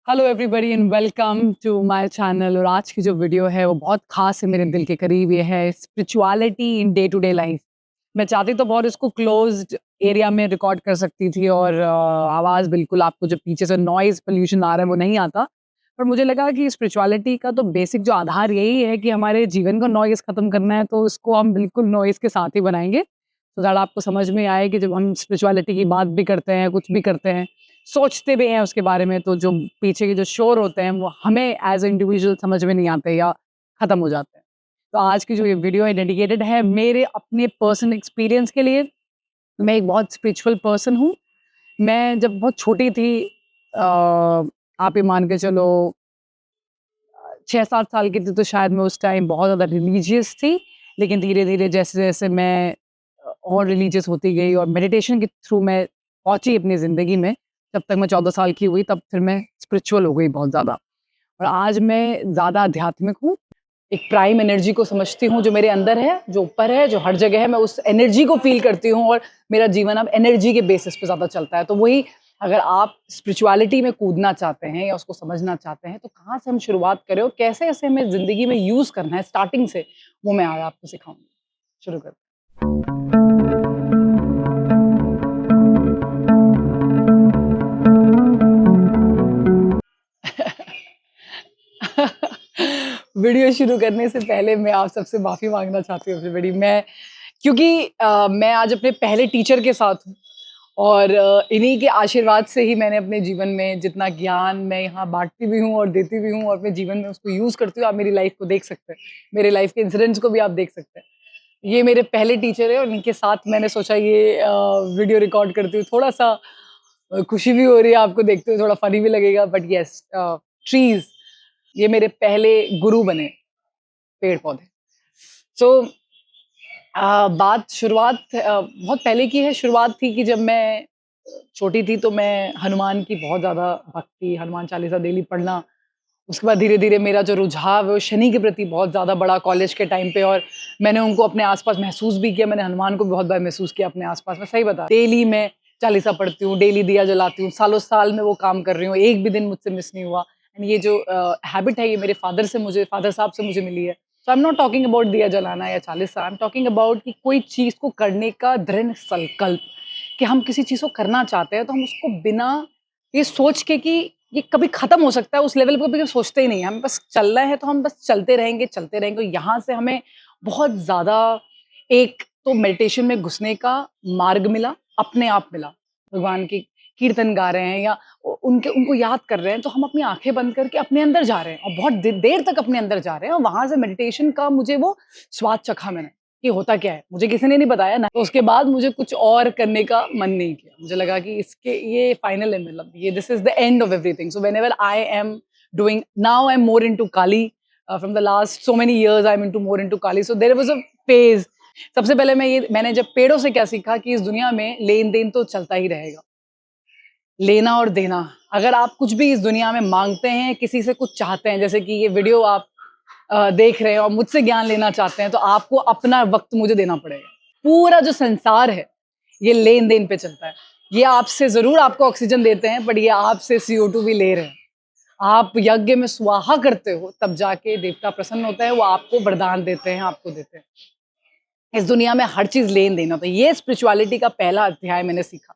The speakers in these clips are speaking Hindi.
Hello everybody and welcome to my channel. और आज की जो वीडियो है वो बहुत खास है, मेरे दिल के करीब। ये है spirituality in day to day life. मैं चाहती तो बहुत इसको क्लोज्ड एरिया में रिकॉर्ड कर सकती थी और आवाज़ बिल्कुल आपको जो पीछे से नॉइज़ पोल्यूशन आ रहा है वो नहीं आता। पर मुझे लगा कि स्पिरिचुअलिटी का तो बेसिक जो आधार यही है कि हमारे जीवन का नॉइज़ ख़त्म करना है, तो इसको हम बिल्कुल नॉइज़ के साथ ही बनाएँगे। तो दैट आपको समझ में आए कि जब हम स्पिरिचुअलिटी की बात भी करते हैं, कुछ भी करते हैं, सोचते भी हैं उसके बारे में, तो जो पीछे के जो शोर होते हैं वो हमें एज इंडिविजुअल समझ में नहीं आते या ख़त्म हो जाते हैं। तो आज की जो ये वीडियो है डेडिकेटेड है मेरे अपने पर्सनल एक्सपीरियंस के लिए। मैं एक बहुत स्पिरिचुअल पर्सन हूँ। मैं जब बहुत छोटी थी, आप ये मान के चलो 6-7 साल की थी, तो शायद मैं उस टाइम बहुत ज़्यादा रिलीजियस थी। लेकिन धीरे-धीरे जैसे-जैसे मैं और रिलीजियस होती गई और मेडिटेशन के थ्रू मैं पहुँची अपनी ज़िंदगी में, जब तक मैं 14 साल की हुई तब फिर मैं स्पिरिचुअल हो गई बहुत ज़्यादा। और आज मैं ज़्यादा आध्यात्मिक हूँ। एक प्राइम एनर्जी को समझती हूँ जो मेरे अंदर है, जो ऊपर है, जो हर जगह है। मैं उस एनर्जी को फ़ील करती हूँ और मेरा जीवन अब एनर्जी के बेसिस पे ज़्यादा चलता है। तो वही, अगर आप स्पिरिचुअलिटी में कूदना चाहते हैं या उसको समझना चाहते हैं, तो कहाँ से हम शुरुआत करें और कैसे इसे हमें ज़िंदगी में यूज़ करना है स्टार्टिंग से, वो मैं आज आपको सिखाऊँगी। शुरू करते हैं। वीडियो शुरू करने से पहले मैं आप सबसे माफ़ी माँगना चाहती हूँ एवरीबॉडी। क्योंकि मैं आज अपने पहले टीचर के साथ हूँ और इन्हीं के आशीर्वाद से ही मैंने अपने जीवन में जितना ज्ञान मैं यहाँ बाँटती भी हूँ और देती भी हूँ और अपने जीवन में उसको यूज़ करती हूँ। आप मेरी लाइफ़ को देख सकते हैं, मेरे लाइफ़ के इंसिडेंट्स को भी आप देख सकते हैं। ये मेरे पहले टीचर हैं और इनके साथ मैंने सोचा ये वीडियो रिकॉर्ड करती हूँ। थोड़ा-सा खुशी भी हो रही है आपको देखते हुए, थोड़ा फ़नी भी लगेगा, बट येस, ट्रीज़ ये मेरे पहले गुरु बने, पेड़-पौधे। सो शुरुआत बहुत पहले की है। शुरुआत थी कि जब मैं छोटी थी तो मैं हनुमान की बहुत ज़्यादा भक्ति, हनुमान चालीसा डेली पढ़ना। उसके बाद धीरे-धीरे मेरा जो रुझाव है वो शनि के प्रति बहुत ज़्यादा बढ़ा कॉलेज के टाइम पे, और मैंने उनको अपने आस-पास महसूस भी किया। मैंने हनुमान को भी बहुत बार महसूस किया अपने आस-पास। मैं सही बता रही हूँ। डेली मैं चालीसा पढ़ती हूँ, डेली दिया जलाती हूँ, सालों-साल मैं वो काम कर रही हूँ, एक भी दिन मुझसे मिस नहीं हुआ। एंड ये जो हैबिट है ये मेरे फादर साहब से मुझे मिली है। So I am not talking about दिया जलाना या Chalisa, I am talking about कि कोई चीज़ को करने का दृढ़ संकल्प, कि हम किसी चीज़ को करना चाहते हैं तो हम उसको बिना ये सोच के कि ये कभी खत्म हो सकता है, उस लेवल पे कभी सोचते ही नहीं हैं। हमें बस चलना है तो हम बस चलते रहेंगे, चलते रहेंगे। यहाँ से हमें बहुत ज़्यादा एक तो मेडिटेशन में घुसने का मार्ग मिला, अपने आप मिला। भगवान की कीर्तन गा रहे हैं या उनको याद कर रहे हैं, तो हम अपनी आँखें बंद करके अपने अंदर जा रहे हैं और बहुत देर तक अपने अंदर जा रहे हैं, और वहाँ से मेडिटेशन का मुझे वो स्वाद चखा मैंने। कि होता क्या है? मुझे किसी ने नहीं बताया ना, तो उसके बाद मुझे कुछ और करने का मन नहीं किया। मुझे लगा कि इसके ये फाइनल है, मतलब ये this is the end of everything. So whenever I am doing now, I am more into Kali. From the last so many years I am into more into Kali. So there was a phase. सबसे पहले मैंने जब पेड़ों से क्या सीखा कि इस दुनिया में लेन-देन तो चलता ही रहेगा। लेना और देना। अगर आप कुछ भी इस दुनिया में माँगते हैं, किसी से कुछ चाहते हैं, जैसे कि ये वीडियो आप देख रहे हैं और मुझसे ज्ञान लेना चाहते हैं, तो आपको अपना वक़्त मुझे देना पड़ेगा। पूरा जो संसार है, ये लेन-देन पे चलता है। ये आपसे ज़रूर आपको ऑक्सीजन देते हैं, बट ये आपसे CO2 भी ले रहे हैं। आप यज्ञ में स्वाहा करते हो, तब जाके देवता प्रसन्न होता है, वो आपको वरदान देते हैं, आपको देते हैं। इस दुनिया में हर चीज़ लेन-देन होता है। ये स्पिरिचुअलिटी का पहला अध्याय मैंने सीखा।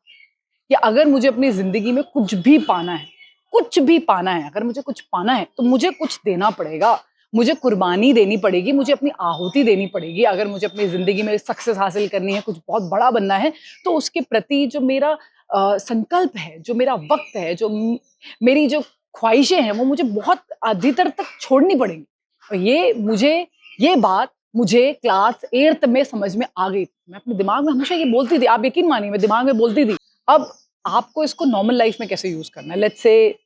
कि अगर मुझे अपनी ज़िंदगी में कुछ भी पाना है, अगर मुझे कुछ पाना है, तो मुझे कुछ देना पड़ेगा। मुझे कुर्बानी देनी पड़ेगी, मुझे अपनी आहुति देनी पड़ेगी। अगर मुझे अपनी ज़िंदगी में सक्सेस हासिल करनी है, कुछ बहुत बड़ा बनना है, तो उसके प्रति जो मेरा संकल्प है, जो मेरा वक़्त है, मेरी जो ख्वाहिशें हैं, वो मुझे बहुत भीतर तक छोड़नी पड़ेंगी। और ये बात मुझे क्लास 8th में समझ में आ गई थी। मैं अपने दिमाग में हमेशा ये बोलती थी, आप यकीन मानिए मैं दिमाग में बोलती थी। अब आपको इसको नॉर्मल लाइफ में कैसे यूज़ करना है? लेट्स से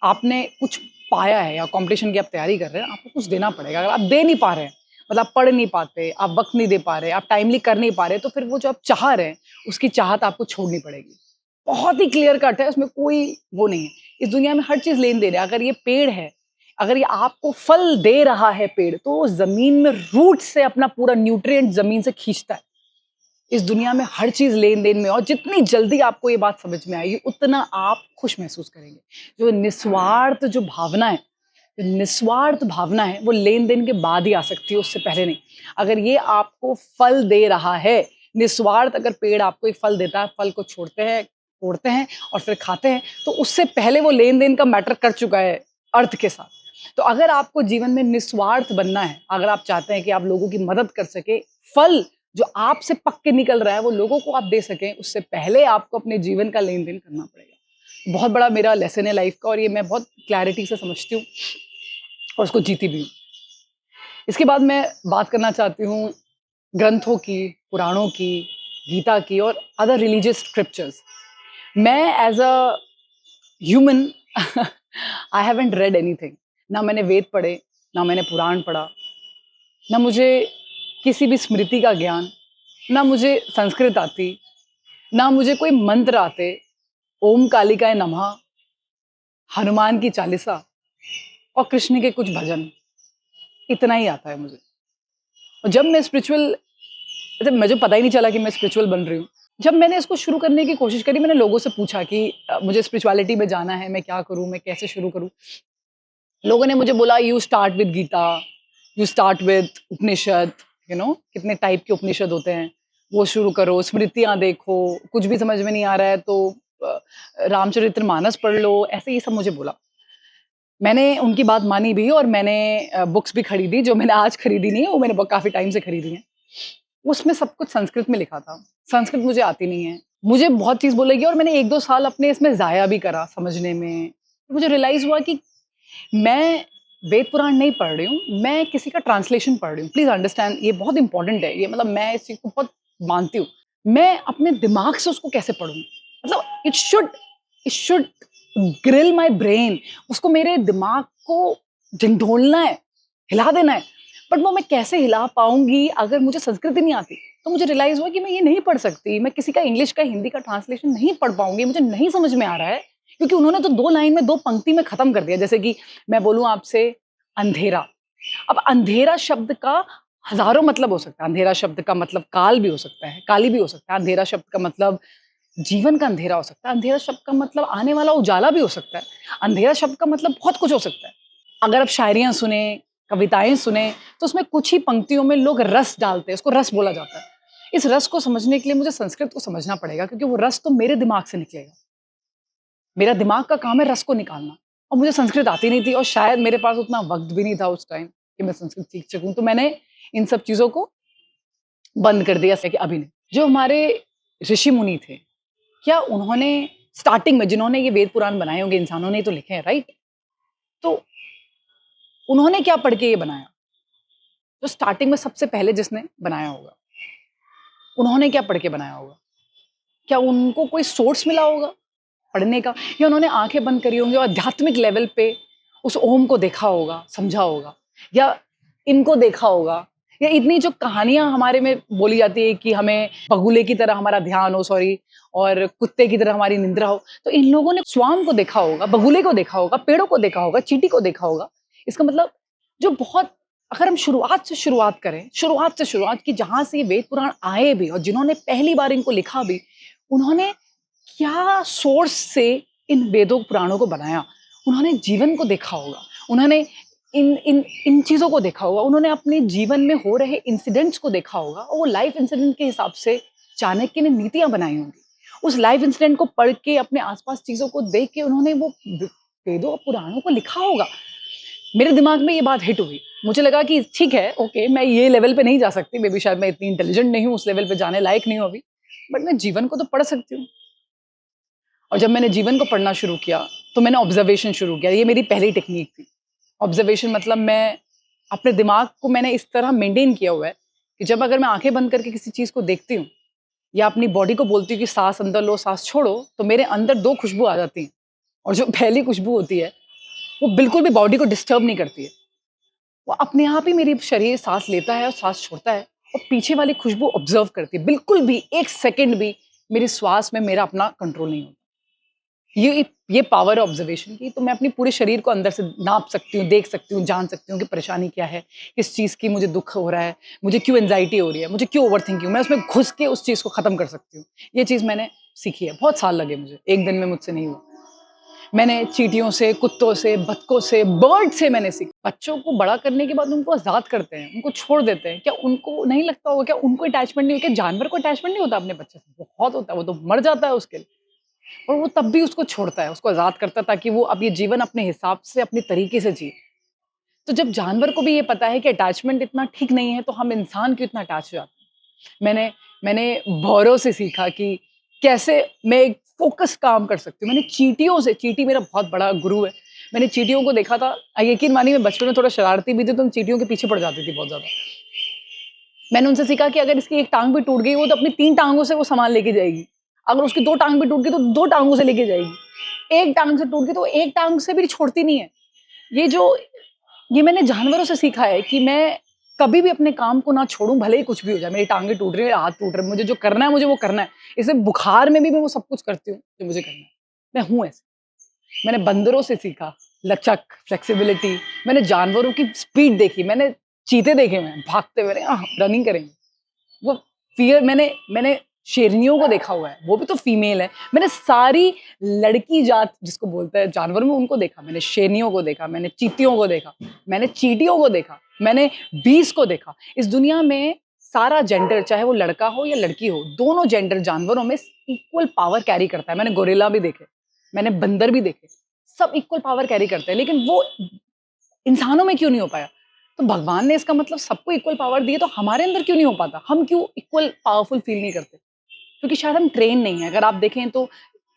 आपने कुछ पाया है या कॉम्पिटिशन की आप तैयारी कर रहे हैं, आपको कुछ देना पड़ेगा। अगर आप दे नहीं पा रहे हैं, मतलब आप पढ़ नहीं पाते, आप वक़्त नहीं दे पा रहे, आप टाइमली कर नहीं पा रहे, तो फिर वो जो आप चाह रहे हैं, उसकी चाहत आपको छोड़नी पड़ेगी। बहुत ही क्लियर कट है, उसमें कोई वो नहीं है। इस दुनिया में हर चीज़ लेन-देन है। अगर ये पेड़ है, अगर ये आपको फल दे रहा है पेड़, तो वो ज़मीन में रूट से अपना पूरा न्यूट्रिएंट ज़मीन से खींचता है। इस दुनिया में हर चीज़ लेन-देन में, और जितनी जल्दी आपको ये बात समझ में आएगी, उतना आप खुश महसूस करेंगे। जो निस्वार्थ जो भावना है, जो निस्वार्थ भावना है, वो लेन-देन के बाद ही आ सकती है, उससे पहले नहीं। अगर ये आपको फल दे रहा है, निस्वार्थ अगर पेड़ आपको एक फल देता है, फल को छोड़ते हैं, तोड़ते हैं और फिर खाते हैं, तो उससे पहले वो लेन-देन का मैटर कर चुका है अर्थ के साथ। तो अगर आपको जीवन में निस्वार्थ बनना है, अगर आप चाहते हैं कि आप लोगों की मदद कर सकें, फल जो आपसे पक के निकल रहा है वो लोगों को आप दे सकें, उससे पहले आपको अपने जीवन का लेन-देन करना पड़ेगा। बहुत बड़ा मेरा लेसन है लाइफ का, और ये मैं बहुत क्लैरिटी से समझती हूँ और उसको जीती भी हूँ। इसके बाद मैं बात करना चाहती हूँ ग्रंथों की, पुराणों की, गीता की और अदर रिलीजियस स्क्रिप्चर्स। मैं as a human I haven't red anything. ना मैंने वेद पढ़े, ना मैंने पुराण पढ़ा, ना मुझे किसी भी स्मृति का ज्ञान, ना मुझे संस्कृत आती, ना मुझे कोई मंत्र आते। ओम कालिकाय नमः, हनुमान की चालीसा और कृष्ण के कुछ भजन, इतना ही आता है मुझे। और जब मैं स्पिरिचुअल, जब मुझे पता ही नहीं चला कि मैं स्पिरिचुअल बन रही हूँ। जब मैंने इसको शुरू करने की कोशिश करी, मैंने लोगों से पूछा कि मुझे स्पिरिचुअलिटी में जाना है, मैं क्या करूँ, मैं कैसे शुरू करूँ? लोगों ने मुझे बोला you start with Gita, you start with Upanishad, कितने टाइप के उपनिषद होते हैं, वो शुरू करो, स्मृतियाँ देखो, कुछ भी समझ में नहीं आ रहा है तो रामचरितमानस पढ़ लो, ऐसे ये सब मुझे बोला। मैंने उनकी बात मानी भी और मैंने बुक्स भी खरीदी, जो मैंने आज खरीदी नहीं है, वो मैंने काफ़ी टाइम से खरीदी हैं। उसमें सब कुछ संस्कृत में लिखा था। संस्कृत मुझे आती नहीं है। मुझे बहुत चीज़ बोलेगी और मैंने 1-2 साल अपने इसमें ज़ाया भी करा समझने में। मुझे रियलाइज़ हुआ कि मैं वेद पुराण नहीं पढ़ रही हूँ, मैं किसी का ट्रांसलेशन पढ़ रही हूँ। प्लीज़ अंडरस्टैंड, ये बहुत इम्पोर्टेंट है। ये मतलब मैं इस चीज़ को बहुत मानती हूँ। मैं अपने दिमाग से उसको कैसे पढ़ूँ? मतलब it should grill my brain. उसको मेरे दिमाग को झंझोड़ना है, हिला देना है। बट वो मैं कैसे हिला पाऊँगी अगर मुझे संस्कृत ही नहीं आती? तो मुझे रियलाइज़ हुआ कि मैं ये नहीं पढ़ सकती। मैं किसी का इंग्लिश का हिंदी का ट्रांसलेशन नहीं पढ़ पाऊँगी। मुझे नहीं समझ में आ रहा है, क्योंकि उन्होंने तो 2 लाइन में 2 पंक्ति में खत्म कर दिया। जैसे कि मैं बोलूँ आपसे अंधेरा। अब अंधेरा शब्द का हज़ारों मतलब हो सकता है। अंधेरा शब्द का मतलब काल भी हो सकता है, काली भी हो सकता है। अंधेरा शब्द का मतलब जीवन का अंधेरा हो सकता है। अंधेरा शब्द का मतलब आने वाला उजाला भी हो सकता है। अंधेरा शब्द का मतलब बहुत कुछ हो सकता है। अगर आप शायरियाँ सुने, कविताएँ सुने, तो उसमें कुछ ही पंक्तियों में लोग रस डालते हैं, उसको रस बोला जाता है। इस रस को समझने के लिए मुझे संस्कृत को समझना पड़ेगा, क्योंकि वो रस तो मेरे दिमाग से निकलेगा। मेरा दिमाग का काम है रस को निकालना, और मुझे संस्कृत आती नहीं थी और शायद मेरे पास उतना वक़्त भी नहीं था उस टाइम कि मैं संस्कृत सीख सकूँ। तो मैंने इन सब चीज़ों को बंद कर दिया कि अभी नहीं। जो हमारे ऋषि-मुनि थे, क्या उन्होंने स्टार्टिंग में जिन्होंने ये वेद पुराण बनाए होंगे, इंसानों ने ही तो लिखे हैं, राइट? तो उन्होंने क्या पढ़ के ये बनाया? जो स्टार्टिंग में सबसे पहले जिसने बनाया होगा, उन्होंने क्या पढ़ के बनाया होगा? क्या उनको कोई सोर्स मिला होगा पढ़ने का? या उन्होंने आँखें बंद करी होंगी और आध्यात्मिक लेवल पे उस ओम को देखा होगा, समझा होगा, या इनको देखा होगा, या इतनी जो कहानियाँ हमारे में बोली जाती है कि हमें बगुले की तरह हमारा ध्यान हो, सॉरी, और कुत्ते की तरह हमारी निंद्रा हो, तो इन लोगों ने स्वान को देखा होगा, बगुले को देखा होगा, पेड़ों को देखा होगा, चींटी को देखा होगा। इसका मतलब जो बहुत, अगर हम शुरुआत से शुरुआत की, जहाँ से ये वेद पुराण आए भी और जिन्होंने पहली बार इनको लिखा भी, उन्होंने क्या सोर्स से इन वेदों पुराणों को बनाया? उन्होंने जीवन को देखा होगा, उन्होंने इन इन इन चीज़ों को देखा होगा, उन्होंने अपने जीवन में हो रहे इंसिडेंट्स को देखा होगा और वो लाइफ इंसिडेंट के हिसाब से चाणक्य ने नीतियाँ बनाई होंगी। उस लाइफ इंसिडेंट को पढ़ के, अपने आस-पास चीज़ों को देख के उन्होंने वो वेदों और पुराणों को लिखा होगा। मेरे दिमाग में ये बात हिट हुई। मुझे लगा कि ठीक है, ओके, मैं ये लेवल पे नहीं जा सकती, मे बी शायद मैं इतनी इंटेलिजेंट नहीं हूँ, उस लेवल पे जाने लायक नहीं हूँ अभी, बट मैं जीवन को तो पढ़ सकती हूँ। और जब मैंने जीवन को पढ़ना शुरू किया, तो मैंने ऑब्जर्वेशन शुरू किया। ये मेरी पहली टेक्नीक थी। ऑब्जर्वेशन मतलब मैं अपने दिमाग को मैंने इस तरह मेंटेन किया हुआ है कि जब अगर मैं आँखें बंद करके किसी चीज़ को देखती हूँ या अपनी बॉडी को बोलती हूँ कि साँस अंदर लो, साँस छोड़ो, तो मेरे अंदर 2 खुशबू आ जाती हैं। और जो पहली खुशबू होती है, वो बिल्कुल भी बॉडी को डिस्टर्ब नहीं करती है। वो अपने आप ही मेरी शरीर साँस लेता है और साँस छोड़ता है, और पीछे वाली खुशबू ऑब्ज़र्व करती है। बिल्कुल भी 1 सेकंड भी मेरी श्वास में मेरा अपना कंट्रोल नहीं होता। ये पावर ऑब्जर्वेशन की, तो मैं अपनी पूरे शरीर को अंदर से नाप सकती हूँ, देख सकती हूँ, जान सकती हूँ कि परेशानी क्या है, किस चीज़ की मुझे दुःख हो रहा है, मुझे क्यों एंग्ज़ायटी हो रही है, मुझे क्यों ओवरथिंकिंग, मैं उसमें घुस के उस चीज़ को ख़त्म कर सकती हूँ। ये चीज़ मैंने सीखी है, बहुत साल लगे मुझे, एक दिन में मुझसे नहीं हुआ। मैंने चींटियों से, कुत्तों से, बतखों से, बर्ड से मैंने सीखा। बच्चों को बड़ा करने के बाद उनको आज़ाद करते हैं, उनको छोड़ देते हैं। क्या उनको नहीं लगता होगा, क्या उनको अटैचमेंट नहीं, क्या जानवर को अटैचमेंट नहीं होता अपने बच्चे से? बहुत होता है, वो तो मर जाता है उसके लिए। और वो तब भी उसको छोड़ता है, उसको आज़ाद करता है ताकि वो अब ये जीवन अपने हिसाब से, अपने तरीके से जिए। तो जब जानवर को भी ये पता है कि अटैचमेंट इतना ठीक नहीं है, तो हम इंसान क्यों इतना अटैच हो जाते हैं? मैंने मैंने भौरों से सीखा कि कैसे मैं एक फ़ोकस काम कर सकती हूँ। मैंने चींटियों से, चींटी मेरा बहुत बड़ा गुरु है। मैंने चींटियों को देखा था, यकीन मानिए मैं बचपन में थोड़ा शरारती भी थी, तो मैं चींटियों के पीछे पड़ जाती थी बहुत ज़्यादा। मैंने उनसे सीखा कि अगर इसकी एक टाँग भी टूट गई, वो तो अपनी 3 टाँगों से वो सामान लेके जाएगी। अगर उसकी 2 टाँग भी टूट गई, तो 2 टाँगों से लेके जाएगी। 1 टाँग से टूट गई, तो 1 टाँग से भी छोड़ती नहीं है। ये जो ये मैंने जानवरों से सीखा है कि मैं कभी भी अपने काम को ना छोड़ूँ, भले ही कुछ भी हो जाए। मेरी टाँगें टूट रही हैं, हाथ टूट रहे हैं, मुझे जो करना है, मुझे वो करना है। इसे बुखार में भी मैं वो सब कुछ करती हूँ, जो मुझे करना है। मैं हूँ ऐसी। मैंने बंदरों से सीखा, लचक, फ्लेक्सिबिलिटी। मैंने जानवरों की स्पीड देखी, मैंने चीते देखे हैं, भागते हुए रनिंग करेंगे। वो फ़ियर मैंने शेरनियों को देखा हुआ है, वो भी तो फीमेल है। मैंने सारी लड़की जात जिसको बोलते हैं जानवरों में, उनको देखा। मैंने शेरनियों को देखा, मैंने चींटियों को देखा, मैंने चींटियों को देखा, मैंने बीस को देखा। इस दुनिया में सारा जेंडर, चाहे वो लड़का हो या लड़की हो, दोनों जेंडर जानवरों में इक्वल पावर कैरी करता है। मैंने गोरिल्ला भी देखे, मैंने बंदर भी देखे, सब इक्वल पावर कैरी करते हैं, लेकिन वो इंसानों में क्यों नहीं हो पाया? तो भगवान ने इसका मतलब सबको इक्वल पावर दी है, तो हमारे अंदर क्यों नहीं हो पाता? हम क्यों इक्वल पावरफुल फ़ील नहीं करते? क्योंकि शायद हम ट्रेन नहीं हैं। अगर आप देखें तो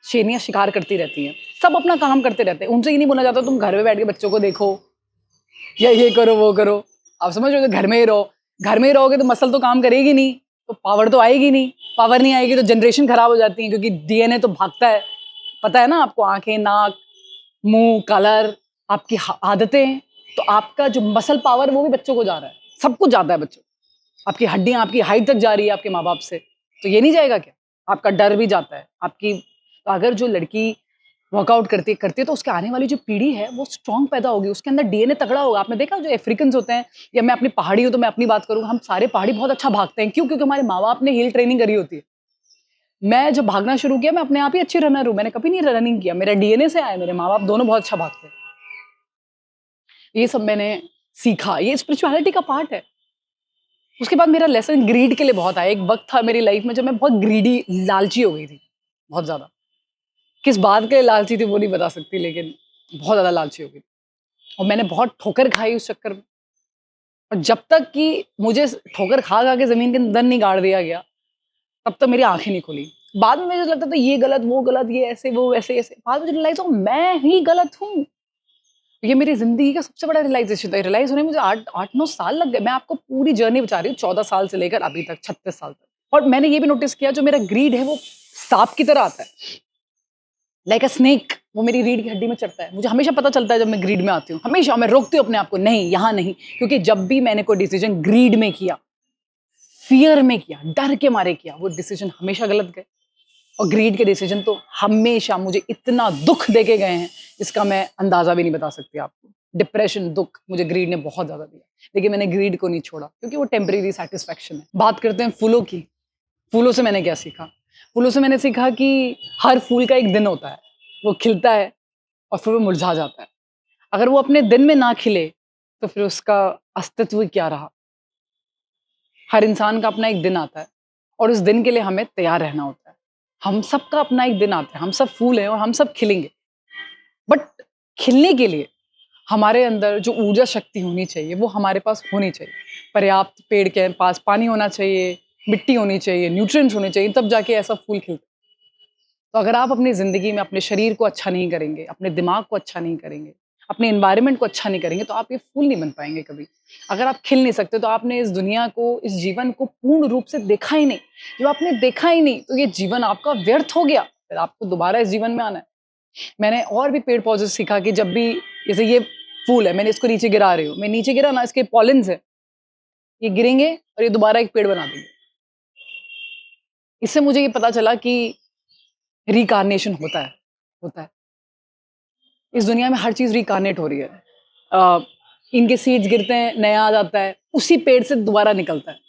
शेरनियाँ शिकार करती रहती हैं, सब अपना काम करते रहते हैं। उनसे ये नहीं बोला जाता तुम घर में बैठ के बच्चों को देखो या ये करो, वो करो। आप समझ रहे हो? घर में ही रहो। घर में ही रहोगे तो मसल तो काम करेगी नहीं, तो पावर तो आएगी नहीं। पावर नहीं आएगी तो जनरेशन खराब हो जाती है, क्योंकि डीएनए तो भागता है। पता है ना आपको, आँखें, नाक, मुँह, कलर, आपकी आदतें, तो आपका जो मसल पावर वो भी बच्चों को जा रहा है, सब कुछ जाता है बच्चों को। आपकी हड्डियाँ, आपकी हाइट तक जा रही है आपके माँ-बाप से, तो ये नहीं जाएगा क्या? आपका डर भी जाता है, आपकी तो अगर जो लड़की वर्कआउट करती है तो उसके आने वाली जो पीढ़ी है वो स्ट्रॉन्ग पैदा होगी, उसके अंदर डीएनए तगड़ा होगा। आपने देखा जो अफ्रीकन्स होते हैं, या मैं अपनी पहाड़ी हूँ तो मैं अपनी बात करूँ, हम सारे पहाड़ी बहुत अच्छा भागते हैं। क्यों? क्योंकि हमारे माँ-बाप ने हिल ट्रेनिंग करी होती है। मैं जब भागना शुरू किया, मैं अपने आप ही अच्छी रनर हूँ, मैंने कभी नहीं रनिंग किया, मेरा डीएनए से आया है, मेरे माँ-बाप दोनों बहुत अच्छा भागते हैं। ये सब मैंने सीखा, ये स्पिरिचुअलिटी का पार्ट है। उसके बाद मेरा लेसन ग्रीड के लिए बहुत आया। एक वक़्त था मेरी लाइफ़ में जब मैं बहुत ग्रीडी, लालची हो गई थी, बहुत ज़्यादा। किस बात के लिए लालची थी वो नहीं बता सकती, लेकिन बहुत ज़्यादा लालची हो गई। और मैंने बहुत ठोकर खाई उस चक्कर में। और जब तक कि मुझे ठोकर खा-खा के ज़मीन के अंदर नहीं गाड़ दिया गया, तब तक मेरी आँखें नहीं खुली। बाद में मुझे लगता था ये गलत, वो गलत, ये ऐसे, वो वैसे, ऐसे। बाद में मुझे रियलाइज़ हुआ मैं ही गलत हूँ। ये मेरी ज़िंदगी का सबसे बड़ा रियलाइज़ेशन था। रियलाइज़ होने में मुझे 8-9 साल लग गए। मैं आपको पूरी जर्नी बता रही हूँ, 14 साल से लेकर अभी तक 36 साल तक। और मैंने ये भी नोटिस किया, जो मेरा ग्रीड है वो साँप की तरह आता है। लाइक अ स्नेक, वो मेरी रीढ़ की हड्डी में चढ़ता है। मुझे हमेशा पता चलता है जब मैं ग्रीड में आती हूँ। हमेशा मैं रोकती हूँ अपने आप को, नहीं, यहाँ नहीं। क्योंकि जब भी मैंने कोई डिसीज़न ग्रीड में किया, फ़ियर में किया, डर के मारे किया, वो डिसीज़न हमेशा गलत गए। और ग्रीड के डिसीज़न तो हमेशा मुझे इतना दुःख देके गए हैं, इसका मैं अंदाज़ा भी नहीं बता सकती आपको। डिप्रेशन, दुःख मुझे ग्रीड ने बहुत ज़्यादा दिया। लेकिन मैंने ग्रीड को नहीं छोड़ा, क्योंकि वो टेम्परेरी सैटिस्फैक्शन है। बात करते हैं फूलों की। फूलों से मैंने क्या सीखा? फूलों से मैंने सीखा कि हर फूल का एक दिन होता है। वो खिलता है और फिर वो मुरझा जाता है। अगर वो अपने दिन में ना खिले, तो फिर उसका अस्तित्व ही क्या रहा? हर इंसान का अपना एक दिन आता है और उस दिन के लिए हमें तैयार रहना होता है। हम सबका अपना एक दिन आता है, हम सब फूल हैं और हम सब खिलेंगे। बट खिलने के लिए हमारे अंदर जो ऊर्जा शक्ति होनी चाहिए, वो हमारे पास होनी चाहिए। पर्याप्त पेड़ के पास पानी होना चाहिए, मिट्टी होनी चाहिए, न्यूट्रिएंट्स होने चाहिए, तब जाके ऐसा फूल खिलता है। तो अगर आप अपनी ज़िंदगी में अपने शरीर को अच्छा नहीं करेंगे, अपने दिमाग को अच्छा नहीं करेंगे, अपने एनवायरनमेंट को अच्छा नहीं करेंगे, तो आप ये फूल नहीं बन पाएँगे कभी। अगर आप खिल नहीं सकते, तो आपने इस दुनिया को, इस जीवन को पूर्ण रूप से देखा ही नहीं। जब आपने देखा ही नहीं, तो ये जीवन आपका व्यर्थ हो गया। फिर आपको दोबारा इस जीवन में आना है। मैंने और भी पेड़-पौधे से सीखा कि जब भी, जैसे ये फूल है, मैंने इसको नीचे गिरा रही हूँ। मैं नीचे गिरा ना, इसके पॉलिन्स हैं, ये गिरेंगे और ये दोबारा एक पेड़ बना देंगे। इससे मुझे ये पता चला कि रिकार्नेशन होता है। होता है। इस दुनिया में हर चीज़ रिकार्नेट हो रही है। अ, इनके सीड्स गिरते हैं, नया आ जाता है, उसी पेड़ से दोबारा निकलता है।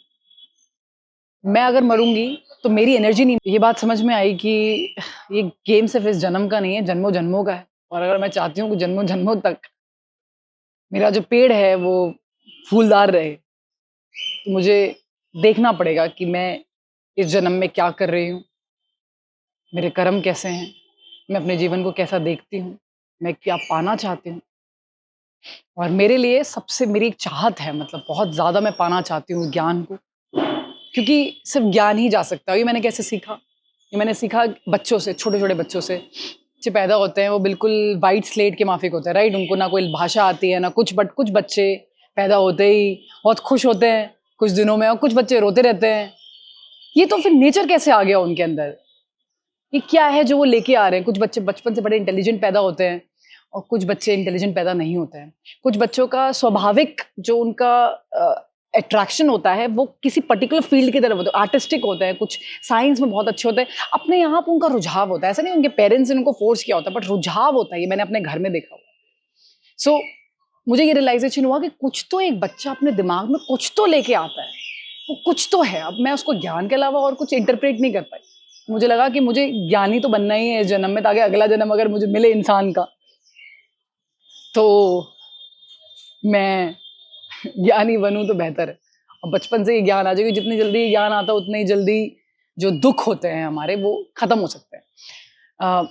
मैं अगर मरूँगी, तो मेरी एनर्जी नहीं, ये बात समझ में आई कि ये गेम सिर्फ़ इस जन्म का नहीं है, जन्मों-जन्मों का है और अगर मैं चाहती हूँ कि जन्मों-जन्मों तक मेरा जो पेड़ है, वो फूलदार रहे, तो मुझे देखना पड़ेगा कि मैं इस जन्म में क्या कर रही हूँ, मेरे कर्म कैसे हैं, मैं अपने जीवन को कैसा देखती हूँ, मैं क्या पाना चाहती हूँ। और मेरे लिए सबसे मेरी एक चाहत है, मतलब बहुत ज़्यादा मैं पाना चाहती हूँ ज्ञान को, क्योंकि सिर्फ़ ज्ञान ही जा सकता है। ये मैंने कैसे सीखा? ये मैंने सीखा बच्चों से, छोटे-छोटे बच्चों से। बच्चे पैदा होते हैं, वो बिल्कुल व्हाइट स्लेट के माफ़िक होते हैं, राइट? उनको ना कोई भाषा आती है, ना कुछ, बट कुछ बच्चे पैदा होते ही बहुत खुश होते हैं कुछ दिनों में और कुछ बच्चे रोते रहते हैं। ये तो फिर नेचर कैसे आ गया उनके अंदर? ये क्या है जो वो लेके आ रहे हैं? कुछ बच्चे बचपन से बड़े इंटेलिजेंट पैदा होते हैं और कुछ बच्चे इंटेलिजेंट पैदा नहीं होते हैं। कुछ बच्चों का स्वाभाविक जो उनका अट्रैक्शन होता है, वो किसी पर्टिकुलर फ़ील्ड की तरफ होता है, आर्टिस्टिक होते हैं, कुछ साइंस में बहुत अच्छे होते हैं। अपने आप उनका रुझाव होता है। ऐसा नहीं उनके पेरेंट्स ने उनको फ़ोर्स किया होता है, बट रुझाव होता है, ये मैंने अपने घर में देखा हुआ है। सो मुझे ये रियलाइज़ेशन हुआ कि कुछ तो एक बच्चा अपने दिमाग में कुछ तो लेके आता है। वो कुछ तो है, अब मैं उसको ज्ञान के अलावा और कुछ इंटरप्रेट नहीं कर पाई। मुझे लगा कि मुझे ज्ञानी तो बनना ही है इस जन्म में, ताकि अगला जन्म अगर मुझे मिले इंसान का, तो मैं ज्ञानी बनूँ तो बेहतर है। और बचपन से ही ज्ञान आ जाए, क्योंकि जितनी जल्दी ज्ञान आता है, उतनी ही जल्दी जो दुःख होते हैं हमारे, वो खत्म हो सकते हैं।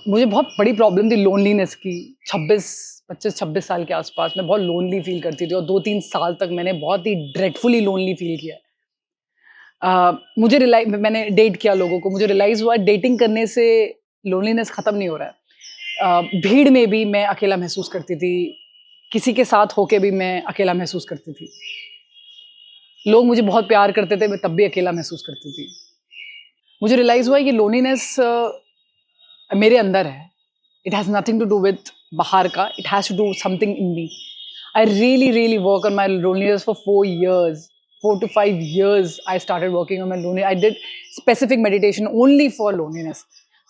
मुझे बहुत बड़ी प्रॉब्लम थी लोनलीनेस की। 25-26 साल के आस-पास मैं बहुत लोनली फ़ील करती थी और 2-3 साल तक मैंने बहुत ही ड्रेडफुली लोनली फ़ील किया है। मुझे मैंने डेट किया लोगों को, मुझे रियलाइज़ हुआ डेटिंग करने से लोनलीनेस खत्म नहीं हो रहा है। भीड़ में भी मैं अकेला महसूस करती थी, किसी के साथ होके भी मैं अकेला महसूस करती थी। लोग मुझे बहुत प्यार करते थे, मैं तब भी अकेला महसूस करती थी। मुझे रियलाइज़ हुआ ये लोनलीनेस मेरे अंदर है। It has nothing to do with बाहर का, it has to do something in me. I really work on my loneliness for 4 years. 4 to 5 years, I started working on my loneliness. I did specific meditation only for loneliness.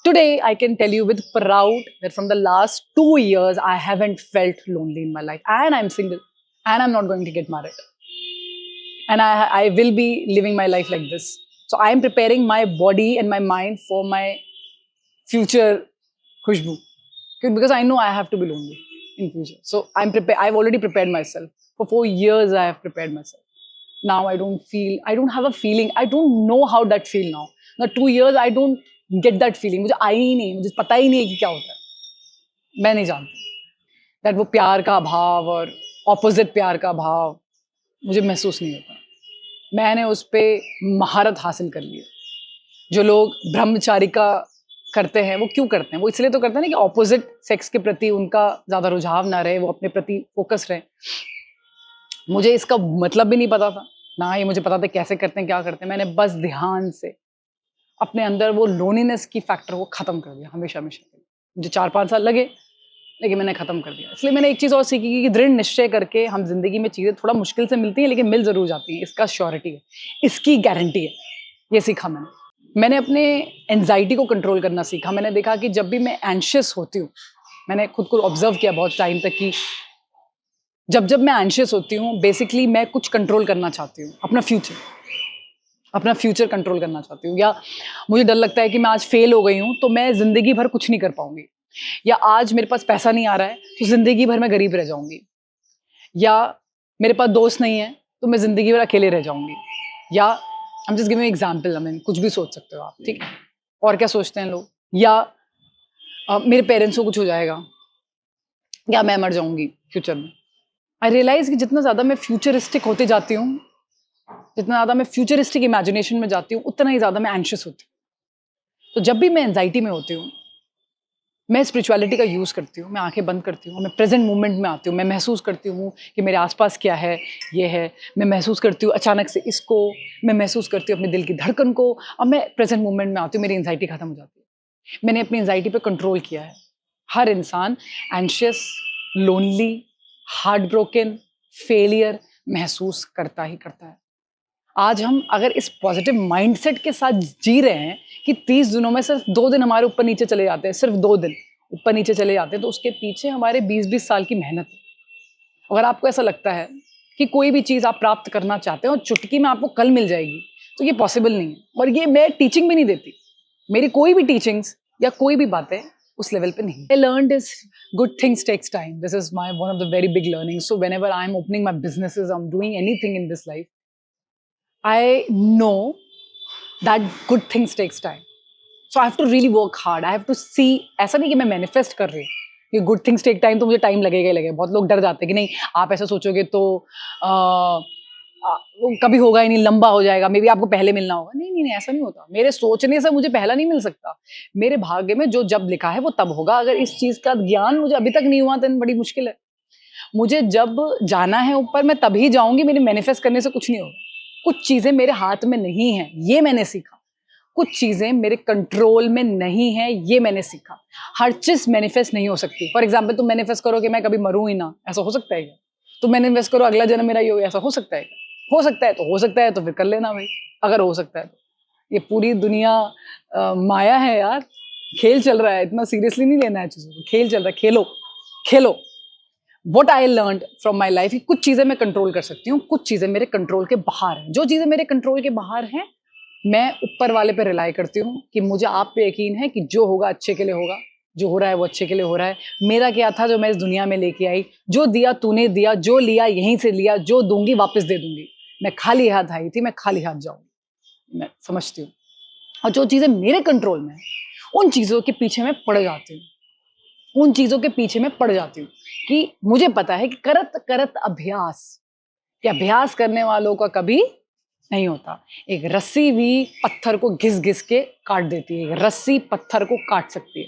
Today, I can tell you with proud that from the last 2 years, I haven't felt lonely in my life. And I'm single. And I'm not going to get married. And I will be living my life like this. So I am preparing my body and my mind for my future Khushbu. Because I know I have to be lonely in future. So I'm prepared. I've already prepared myself. For 4 years, I have prepared myself. Now I don't have a feeling. I don't know how that feel now. Now 2 years, I don't get that feeling. मुझे आई ही नहीं, मुझे पता ही नहीं है कि क्या होता है। मैं नहीं जानती। दैट वो प्यार का अभाव और ऑपोजिट प्यार का अभाव मुझे महसूस नहीं होता। मैंने उस पे महारत हासिल कर ली है। जो लोग ब्रह्मचारिका करते हैं, वो क्यों करते हैं? वो इसलिए तो करते हैं ना कि ऑपोजिट सेक्स के प्रति उनका ज़्यादा रुझाव ना रहे, वो अपने प्रति फ़ोकस रहें। मुझे इसका मतलब भी नहीं पता था, ना ही मुझे पता था कैसे करते हैं, क्या करते हैं। मैंने बस ध्यान से अपने अंदर वो लोनलीनेस की फैक्टर को ख़त्म कर दिया हमेशा-हमेशा के लिए। मुझे 4-5 साल लगे, लेकिन मैंने ख़त्म कर दिया। इसलिए मैंने एक चीज़ और सीखी कि दृढ़ निश्चय करके हम ज़िंदगी में चीज़ें थोड़ा मुश्किल से मिलती हैं, लेकिन मिल ज़रूर जाती हैं। इसका श्योरिटी है, इसकी गारंटी है। ये सीखा मैंने। मैंने अपने एंग्ज़ायटी को कंट्रोल करना सीखा। मैंने देखा कि जब भी मैं एंग्ज़ियस होती हूँ, मैंने खुद को ऑब्ज़र्व किया बहुत टाइम तक कि जब मैं एंग्ज़ियस होती हूँ, बेसिकली मैं कुछ कंट्रोल करना चाहती हूँ, अपना फ्यूचर कंट्रोल करना चाहती हूँ, या मुझे डर लगता है कि मैं आज फ़ेल हो गई हूँ, तो मैं ज़िंदगी भर कुछ नहीं कर पाऊँगी, या आज मेरे पास पैसा नहीं आ रहा है, तो ज़िंदगी भर मैं गरीब रह जाऊँगी, या मेरे पास दोस्त नहीं है, तो मैं ज़िंदगी भर अकेले रह जाऊँगी, या I am just giving example, I mean कुछ भी सोच सकते हो आप, ठीक है? और क्या सोचते हैं लोग? या मेरे पेरेंट्स को कुछ हो जाएगा, या मैं मर जाऊँगी फ्यूचर में। आई रियलाइज़ कि जितना ज़्यादा मैं फ्यूचरिस्टिक होती जाती हूँ, जितना ज़्यादा मैं फ्यूचरिस्टिक इमेजिनेशन में जाती हूँ, उतना ही ज़्यादा मैं एंग्ज़ियस होती हूँ। तो जब भी मैं एंग्ज़ायटी में होती हूँ, मैं स्पिरिचुअलिटी का यूज़ करती हूँ, मैं आँखें बंद करती हूँ, मैं प्रेज़ेंट मोमेंट में आती हूँ, मैं महसूस करती हूँ कि मेरे आस-पास क्या है, ये है। मैं महसूस करती हूँ अचानक से इसको, मैं महसूस करती हूँ अपने दिल की धड़कन को, और मैं प्रेज़ेंट मोमेंट में आती हूँ, मेरी एंग्ज़ायटी खत्म हो जाती है। मैंने अपनी एंग्ज़ायटी पे कंट्रोल किया है। हर इंसान anxious, lonely, heart broken, failure महसूस करता ही करता है। आज हम अगर इस पॉजिटिव माइंडसेट के साथ जी रहे हैं कि 30 दिनों में सिर्फ 2 दिन हमारे ऊपर नीचे चले जाते हैं, सिर्फ 2 दिन, ऊपर नीचे चले जाते हैं, तो उसके पीछे हमारे 20-20 साल की मेहनत है। अगर आपको ऐसा लगता है कि कोई भी चीज़ आप प्राप्त करना चाहते हो और चुटकी में आपको कल मिल जाएगी, तो ये पॉसिबल नहीं है। और ये मैं टीचिंग भी नहीं देती। मेरी कोई भी टीचिंग्स या कोई भी बातें उस लेवल पे नहीं। I learned is good things takes time. This is my one of the very big learnings. So whenever I'm opening my businesses, I'm doing anything in this life, I know that good things takes time. So I have to really work hard. I have to see, ऐसा नहीं कि मैं मैनिफेस्ट कर रही हूँ कि गुड थिंग्स टेक टाइम, तो मुझे टाइम लगेगा ही लगेगा। बहुत लोग डर जाते हैं कि नहीं, आप ऐसा सोचोगे तो वो कभी होगा ही नहीं, लंबा हो जाएगा, मे बी आपको पहले मिलना होगा। नहीं नहीं नहीं, ऐसा नहीं होता। मेरे सोचने से मुझे पहला नहीं मिल सकता। मेरे भाग्य में जो जब लिखा है वो तब होगा। अगर इस चीज़ का ज्ञान मुझे अभी तक नहीं हुआ तो बड़ी मुश्किल है। मुझे जब जाना है ऊपर, मैं तभी जाऊंगी। मेरे मैनिफेस्ट करने से कुछ नहीं होगा। कुछ चीज़ें मेरे हाथ में नहीं है, ये मैंने सीखा। कुछ चीज़ें मेरे कंट्रोल में नहीं है, ये मैंने सीखा। हर चीज़ मैनिफेस्ट नहीं हो सकती। फॉर एग्जाम्पल, तुम मैनिफेस्ट करो कि मैं कभी मरूं ही ना, ऐसा हो सकता है क्या? तुम मैनिफेस्ट करो अगला जन्म मेरा ये हो, ऐसा हो सकता है क्या? हो सकता है तो हो सकता है, तो फिर कर लेना भाई, अगर हो सकता है तो। ये पूरी दुनिया माया है यार, खेल चल रहा है। इतना सीरियसली नहीं लेना है चीज़ों को। खेल चल रहा है, खेलो खेलो। What I learn from my life, कुछ चीज़ें मैं कंट्रोल कर सकती हूँ, कुछ चीज़ें मेरे कंट्रोल के बाहर हैं। जो चीज़ें मेरे कंट्रोल के बाहर हैं, मैं ऊपर वाले पे रिलाई करती हूँ कि मुझे आप पे यकीन है कि जो होगा अच्छे के लिए होगा, जो हो रहा है वो अच्छे के लिए हो रहा है। मेरा क्या था जो मैं इस दुनिया में लेके आई, जो दिया तूने दिया, जो लिया यहीं से लिया, जो दूंगी वापस दे दूंगी। मैं खाली हाथ आई थी, मैं खाली हाथ जाऊंगी, मैं समझती हूँ। और जो चीज़ें मेरे कंट्रोल में है, उन चीज़ों के पीछे मैं पड़ जाती हूँ। उन चीज़ों के पीछे मैं पड़ जाती हूँ कि मुझे पता है कि करत करत अभ्यास, कि अभ्यास करने वालों का कभी नहीं होता। एक रस्सी भी पत्थर को घिस घिस के काट देती है। एक रस्सी पत्थर को काट सकती है।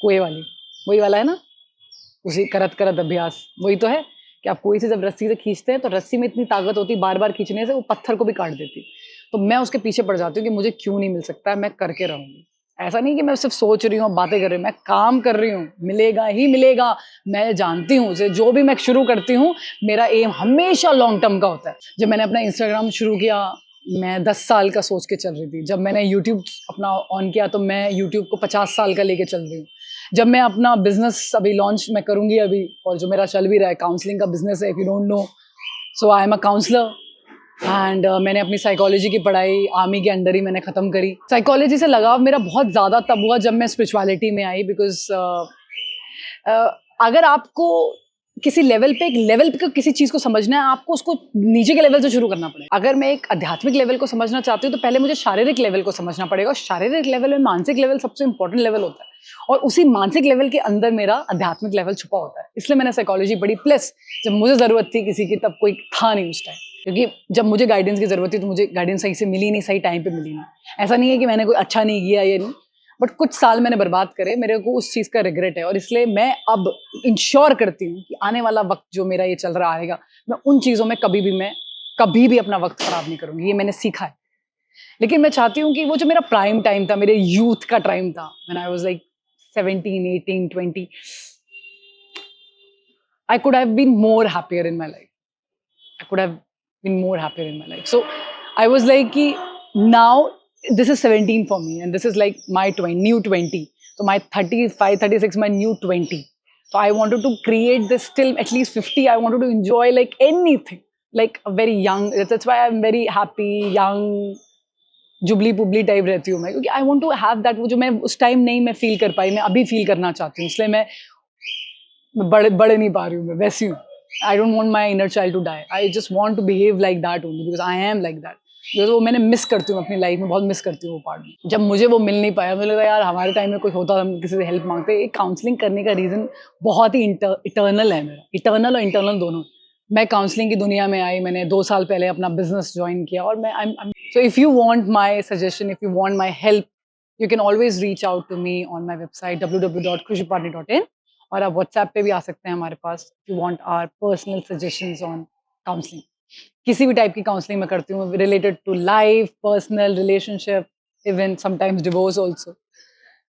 कुएं वाली, वही वाला है ना, उसी करत करत अभ्यास वही तो है कि आप कोई से जब रस्सी से खींचते हैं तो रस्सी में इतनी ताकत होती है, बार बार खींचने से वो पत्थर को भी काट देती है। तो मैं उसके पीछे पड़ जाती हूँ कि मुझे क्यों नहीं मिल सकता है, मैं करके रहूंगी। ऐसा नहीं कि मैं सिर्फ सोच रही हूँ, बातें कर रही हूँ, मैं काम कर रही हूँ। मिलेगा ही मिलेगा, मैं जानती हूँ। जो भी मैं शुरू करती हूँ, मेरा एम हमेशा लॉन्ग टर्म का होता है। जब मैंने अपना इंस्टाग्राम शुरू किया, मैं 10 साल का सोच के चल रही थी। जब मैंने यूट्यूब अपना ऑन किया, तो मैं यूट्यूब को 50 साल का लेके चल रही हूँ। जब मैं अपना बिजनेस अभी लॉन्च मैं करूँगी अभी, और जो मेरा चल भी रहा है, काउंसलिंग का बिजनेस है, if you don't know, so I am a counsellor. And मैंने अपनी साइकोलॉजी की पढ़ाई आर्मी के अंडर ही मैंने ख़त्म करी। साइकोलॉजी से लगाव मेरा बहुत ज़्यादा तब हुआ जब मैं स्पिरिचुअलिटी में आई, बिकॉज अगर आपको किसी लेवल पे, एक लेवल पे किसी चीज़ को समझना है, आपको उसको नीचे के लेवल से शुरू करना पड़ेगा। अगर मैं एक आध्यात्मिक लेवल को समझना चाहती हूँ, तो पहले मुझे शारीरिक लेवल को समझना पड़ेगा। और शारीरिक लेवल में मानसिक लेवल सबसे इंपॉर्टेंट लेवल होता है, और उसी मानसिक लेवल के अंदर मेरा आध्यात्मिक लेवल छुपा होता है। इसलिए मैंने साइकोलॉजी पढ़ी। प्लस जब मुझे ज़रूरत थी किसी की, तब कोई था नहीं उस टाइम, क्योंकि जब मुझे गाइडेंस की ज़रूरत थी तो मुझे गाइडेंस सही से मिली नहीं, सही टाइम पे मिली नहीं। ऐसा नहीं है कि मैंने कोई अच्छा नहीं किया, ये नहीं, बट कुछ साल मैंने बर्बाद करे, मेरे को उस चीज़ का रिग्रेट है। और इसलिए मैं अब इंश्योर करती हूँ कि आने वाला वक्त जो मेरा ये चल रहा आएगा, मैं उन चीज़ों में कभी भी अपना वक्त खराब नहीं करूँगी। ये मैंने सीखा है। लेकिन मैं चाहती हूँ कि वो जो मेरा प्राइम टाइम था, मेरे यूथ का टाइम था, when I was like 17, 18, 20, I could have been more happier in my life. I could have been more happier in my life. So I was like कि now this is 17 for me, and this is like my new 20. So my 35, 36, my new 20. So I wanted to create this till at least 50. I wanted to enjoy like anything, like a very young. That's why I'm very happy, young, जुबली पुबली टाइप रहती हूँ मैं, क्योंकि I want to have that. वो जो मैं उस टाइम नहीं मैं फील कर पाई, मैं अभी फील करना चाहती हूँ। इसलिए मैं बढ़ नहीं पा रही हूँ, मैं वैसी हूँ। I don't want my inner child to die, I just want to behave like that only, because I am like that. Because वो मैंने मिस करती हूँ अपनी लाइफ में, बहुत मिस करती हूँ वो पार्ट। जब मुझे वो मिल नहीं पाया, मुझे लगा यार हमारे टाइम में कुछ होता, हम किसी से हेल्प मांगते। एक काउंसलिंग करने का रीज़न बहुत ही इटर्नल है मेरा, इटर्नल और इंटरनल दोनों। मैं काउंसलिंग की दुनिया में आई, मैंने 2 साल पहले अपना बिजनेस ज्वाइन किया, और मैं so if you want my suggestion, if you want my help, you can always reach out to me on my website www.khushbupatni.in, और आप व्हाट्सएप पे भी आ सकते हैं हमारे पास, if you want our personal suggestions on counselling. किसी भी टाइप की काउंसलिंग मैं करती हूँ, related to life, personal, relationship, even sometimes divorce also,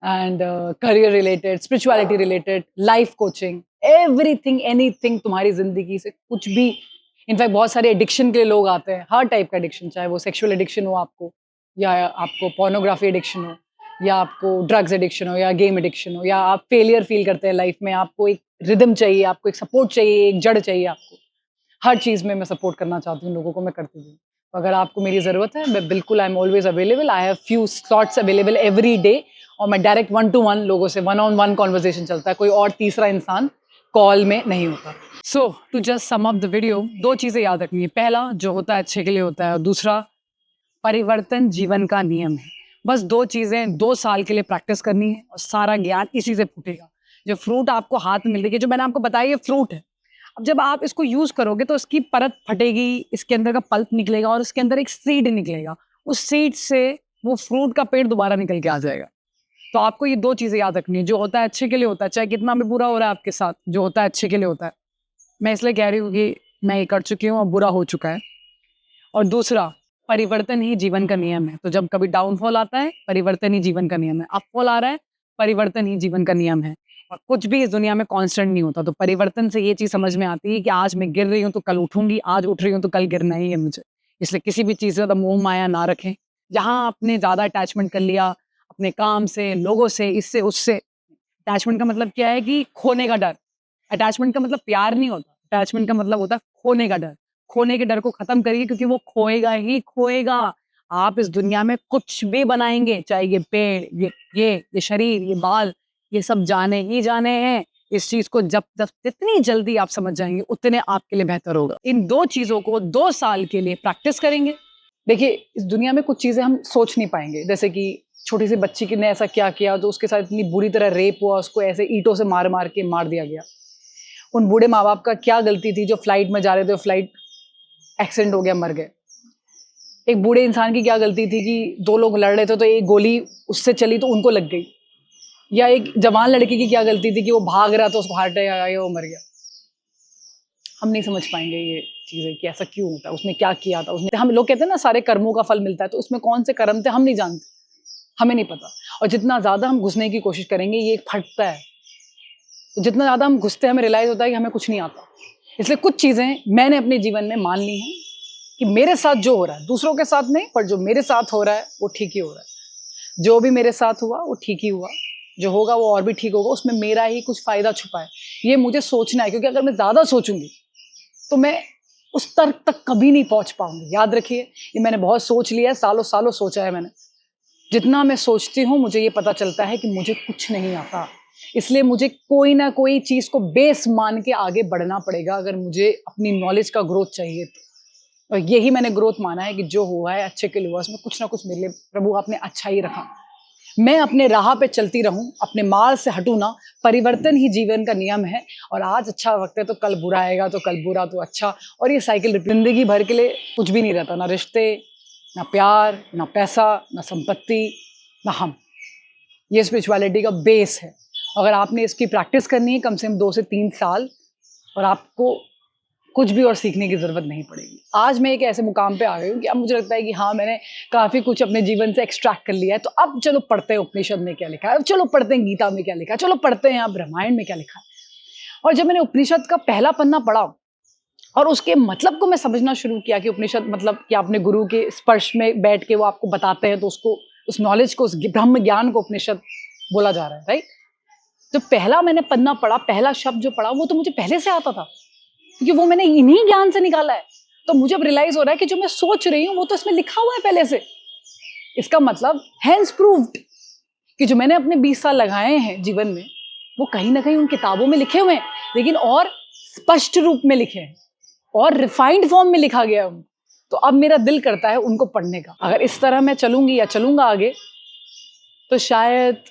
and career related, spirituality related, life coaching, everything anything. तुम्हारी जिंदगी से कुछ भी, इनफैक्ट बहुत सारे एडिक्शन के लिए लोग आते हैं, हर टाइप का एडिक्शन, चाहे वो सेक्सुअल एडिक्शन हो आपको, या आपको पोर्नोग्राफी एडिक्शन हो, या आपको ड्रग्स एडिक्शन हो या गेम एडिक्शन हो या आप फेलियर फील करते हैं लाइफ में, आपको एक रिदम चाहिए, आपको एक सपोर्ट चाहिए, एक जड़ चाहिए आपको। हर चीज़ में मैं सपोर्ट करना चाहती हूँ लोगों को, मैं करती हूँ। तो अगर आपको मेरी ज़रूरत है, मैं बिल्कुल I am always available. I have few slots available every day और मैं डायरेक्ट वन टू वन लोगों से वन ऑन वन कन्वर्सेशन चलता है, कोई और तीसरा इंसान कॉल में नहीं होता। So to just sum up the video, 2 चीज़ें याद रखनी है। पहला, जो होता है अच्छे के लिए होता है, और दूसरा, परिवर्तन जीवन का नियम है। बस 2 चीज़ें 2 साल के लिए प्रैक्टिस करनी है और सारा ज्ञान इसी से फूटेगा। जो फ्रूट आपको हाथ में मिल रही है, जो मैंने आपको बताया, ये फ्रूट है। अब जब आप इसको यूज़ करोगे तो इसकी परत फटेगी, इसके अंदर का पल्प निकलेगा और इसके अंदर एक सीड निकलेगा। उस सीड से वो फ्रूट का पेड़ दोबारा निकल के आ जाएगा। तो आपको ये 2 चीज़ें याद रखनी है, जो होता है अच्छे के लिए होता है, चाहे कितना भी बुरा हो रहा है आपके साथ, जो होता है अच्छे के लिए होता है। मैं इसलिए कह रही हूँ कि मैं ये कर चुकी हूँ और बुरा हो चुका है। और दूसरा, परिवर्तन ही जीवन का नियम है। तो जब कभी डाउनफॉल आता है, परिवर्तन ही जीवन का नियम है। अपफॉल आ रहा है, परिवर्तन ही जीवन का नियम है। और कुछ भी इस दुनिया में कांस्टेंट नहीं होता। तो परिवर्तन से ये चीज़ समझ में आती है कि आज मैं गिर रही हूँ तो कल उठूंगी, आज उठ रही हूँ तो कल गिरना ही है मुझे। इसलिए किसी भी चीज़ से ज़्यादा मोह माया ना रखें। जहाँ आपने ज़्यादा अटैचमेंट कर लिया अपने काम से, लोगों से, इससे उससे, अटैचमेंट का मतलब क्या है कि खोने का डर। अटैचमेंट का मतलब प्यार नहीं होता, अटैचमेंट का मतलब होता है खोने का डर। खोने के डर को खत्म करिए, क्योंकि वो खोएगा ही खोएगा। आप इस दुनिया में कुछ भी बनाएंगे, चाहे ये पेड़, ये शरीर, ये बाल, ये सब जाने ही जाने हैं। इस चीज को जब जब जितनी जल्दी आप समझ जाएंगे, उतने आपके लिए बेहतर होगा। इन 2 चीजों को 2 साल के लिए प्रैक्टिस करेंगे। देखिए, इस दुनिया में कुछ चीजें हम सोच नहीं पाएंगे, जैसे कि छोटी सी बच्ची ने ऐसा क्या किया तो उसके साथ इतनी बुरी तरह रेप हुआ, उसको ऐसे ईंटों से मार मार के मार दिया गया। उन बूढ़े माँ बाप का क्या गलती थी जो फ्लाइट में जा रहे थे, फ्लाइट एक्सीडेंट हो गया, मर गए। एक बूढ़े इंसान की क्या गलती थी कि 2 लोग लड़ रहे थे तो एक गोली उससे चली तो उनको लग गई। या एक जवान लड़की की क्या गलती थी कि वो भाग रहा था, उसको हार्ट अटैक आ गया, वो मर गया। हम नहीं समझ पाएंगे ये चीजें कि ऐसा क्यों होता है, उसने क्या किया था, उसने, हम लोग कहते हैं ना सारे कर्मों का फल मिलता है, तो उसमें कौन से कर्म थे हम नहीं जानते, हमें नहीं पता। और जितना ज्यादा हम घुसने की कोशिश करेंगे, ये फटता है। तो जितना ज्यादा हम घुसते हैं, हमें रियलाइज होता है कि हमें कुछ नहीं आता। इसलिए कुछ चीजें मैंने अपने जीवन में मान ली हैं कि मेरे साथ जो हो रहा है, दूसरों के साथ नहीं, पर जो मेरे साथ हो रहा है वो ठीक ही हो रहा है। जो भी मेरे साथ हुआ वो ठीक ही हुआ, जो होगा वो और भी ठीक होगा, उसमें मेरा ही कुछ फायदा छुपा है। ये मुझे सोचना है, क्योंकि अगर मैं ज्यादा सोचूंगी तो मैं उस तर्क तक कभी नहीं पहुंच पाऊंगी। याद रखिए, ये मैंने बहुत सोच लिया है, सालों सालों सोचा है मैंने। जितना मैं सोचती हूँ, मुझे ये पता चलता है कि मुझे कुछ नहीं आता। इसलिए मुझे कोई ना कोई चीज को बेस मान के आगे बढ़ना पड़ेगा, अगर मुझे अपनी नॉलेज का ग्रोथ चाहिए तो। और यही मैंने ग्रोथ माना है कि जो हुआ है अच्छे के लिए हुआ, उसमें कुछ ना कुछ मेरे लिए प्रभु आपने अच्छा ही रखा। मैं अपने राह पे चलती रहूं, अपने मार्ग से हटूं ना। परिवर्तन ही जीवन का नियम है। और आज अच्छा वक्त है तो कल बुरा आएगा, तो कल बुरा तो अच्छा। और ये साइकिल जिंदगी भर के लिए कुछ भी नहीं रहता, ना रिश्ते, ना प्यार, ना पैसा, ना संपत्ति, ना हम। ये स्पिरिचुअलिटी का बेस है। अगर आपने इसकी प्रैक्टिस करनी है कम से कम 2 से 3 साल, और आपको कुछ भी और सीखने की ज़रूरत नहीं पड़ेगी। आज मैं एक ऐसे मुकाम पे आ गई हूँ कि अब मुझे लगता है कि हाँ, मैंने काफ़ी कुछ अपने जीवन से एक्सट्रैक्ट कर लिया है, तो अब चलो पढ़ते हैं उपनिषद में क्या लिखा है, अब चलो पढ़ते हैं गीता में क्या लिखा है, चलो पढ़ते हैं अब रामायण में क्या लिखा है। और जब मैंने उपनिषद का पहला पन्ना पढ़ा और उसके मतलब को मैं समझना शुरू किया कि उपनिषद मतलब कि आपने गुरु के स्पर्श में बैठ के वो आपको बताते हैं, तो उसको, उस नॉलेज को, उस ब्रह्म ज्ञान को उपनिषद बोला जा रहा है, राइट? जो पहला मैंने पन्ना पढ़ा, पहला शब्द जो पढ़ा, वो तो मुझे पहले से आता था, क्योंकि वो मैंने इन्हीं ज्ञान से निकाला है। तो मुझे अब रियलाइज हो रहा है कि जो मैं सोच रही हूँ वो तो इसमें लिखा हुआ है पहले से। इसका मतलब हैंस प्रूव्ड कि जो मैंने अपने 20 साल लगाए हैं जीवन में, वो कहीं ना कहीं उन किताबों में लिखे हुए हैं, लेकिन और स्पष्ट रूप में लिखे हैं और रिफाइंड फॉर्म में लिखा गया है। तो अब मेरा दिल करता है उनको पढ़ने का। अगर इस तरह मैं चलूंगी या चलूंगा आगे, तो शायद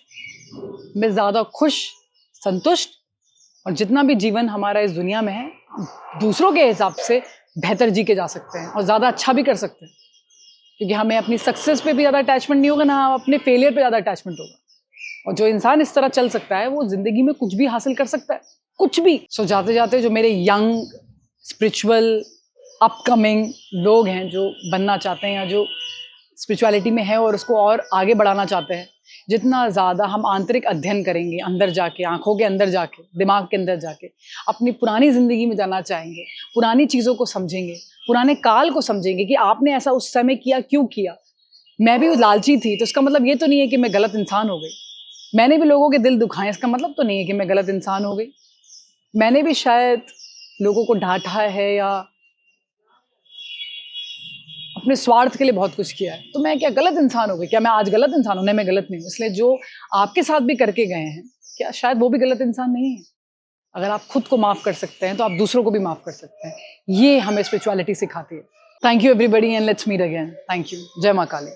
मैं ज्यादा खुश, संतुष्ट, और जितना भी जीवन हमारा इस दुनिया में है, दूसरों के हिसाब से बेहतर जी के जा सकते हैं और ज़्यादा अच्छा भी कर सकते हैं। क्योंकि हमें अपनी सक्सेस पे भी ज़्यादा अटैचमेंट नहीं होगा, ना अपने फेलियर पे ज़्यादा अटैचमेंट होगा। और जो इंसान इस तरह चल सकता है, वो ज़िंदगी में कुछ भी हासिल कर सकता है, कुछ भी। सो जाते जाते जो मेरे यंग, स्पिरिचुअल, अपकमिंग लोग हैं, जो बनना चाहते हैं या जो स्पिरिचुअलिटी में है और उसको और आगे बढ़ाना चाहते हैं, जितना ज़्यादा हम आंतरिक अध्ययन करेंगे, अंदर जाके, आंखों के अंदर जाके, दिमाग के अंदर जाके, अपनी पुरानी ज़िंदगी में जाना चाहेंगे, पुरानी चीज़ों को समझेंगे, पुराने काल को समझेंगे कि आपने ऐसा उस समय किया, क्यों किया। मैं भी लालची थी, तो इसका मतलब ये तो नहीं है कि मैं गलत इंसान हो गई। मैंने भी लोगों के दिल दुखाए, इसका मतलब तो नहीं है कि मैं गलत इंसान हो गई। मैंने भी शायद लोगों को डाँटा है या अपने स्वार्थ के लिए बहुत कुछ किया है। तो मैं क्या गलत इंसान हो गई? क्या मैं आज गलत इंसान हूँ? नहीं, मैं गलत नहीं हूँ। इसलिए जो आपके साथ भी करके गए हैं, क्या शायद वो भी गलत इंसान नहीं है? अगर आप खुद को माफ़ कर सकते हैं, तो आप दूसरों को भी माफ़ कर सकते हैं। ये हमें स्पिरिचुअलिटी सिखाती है। Thank you everybody and let's meet again. Thank you. जय माँ काली।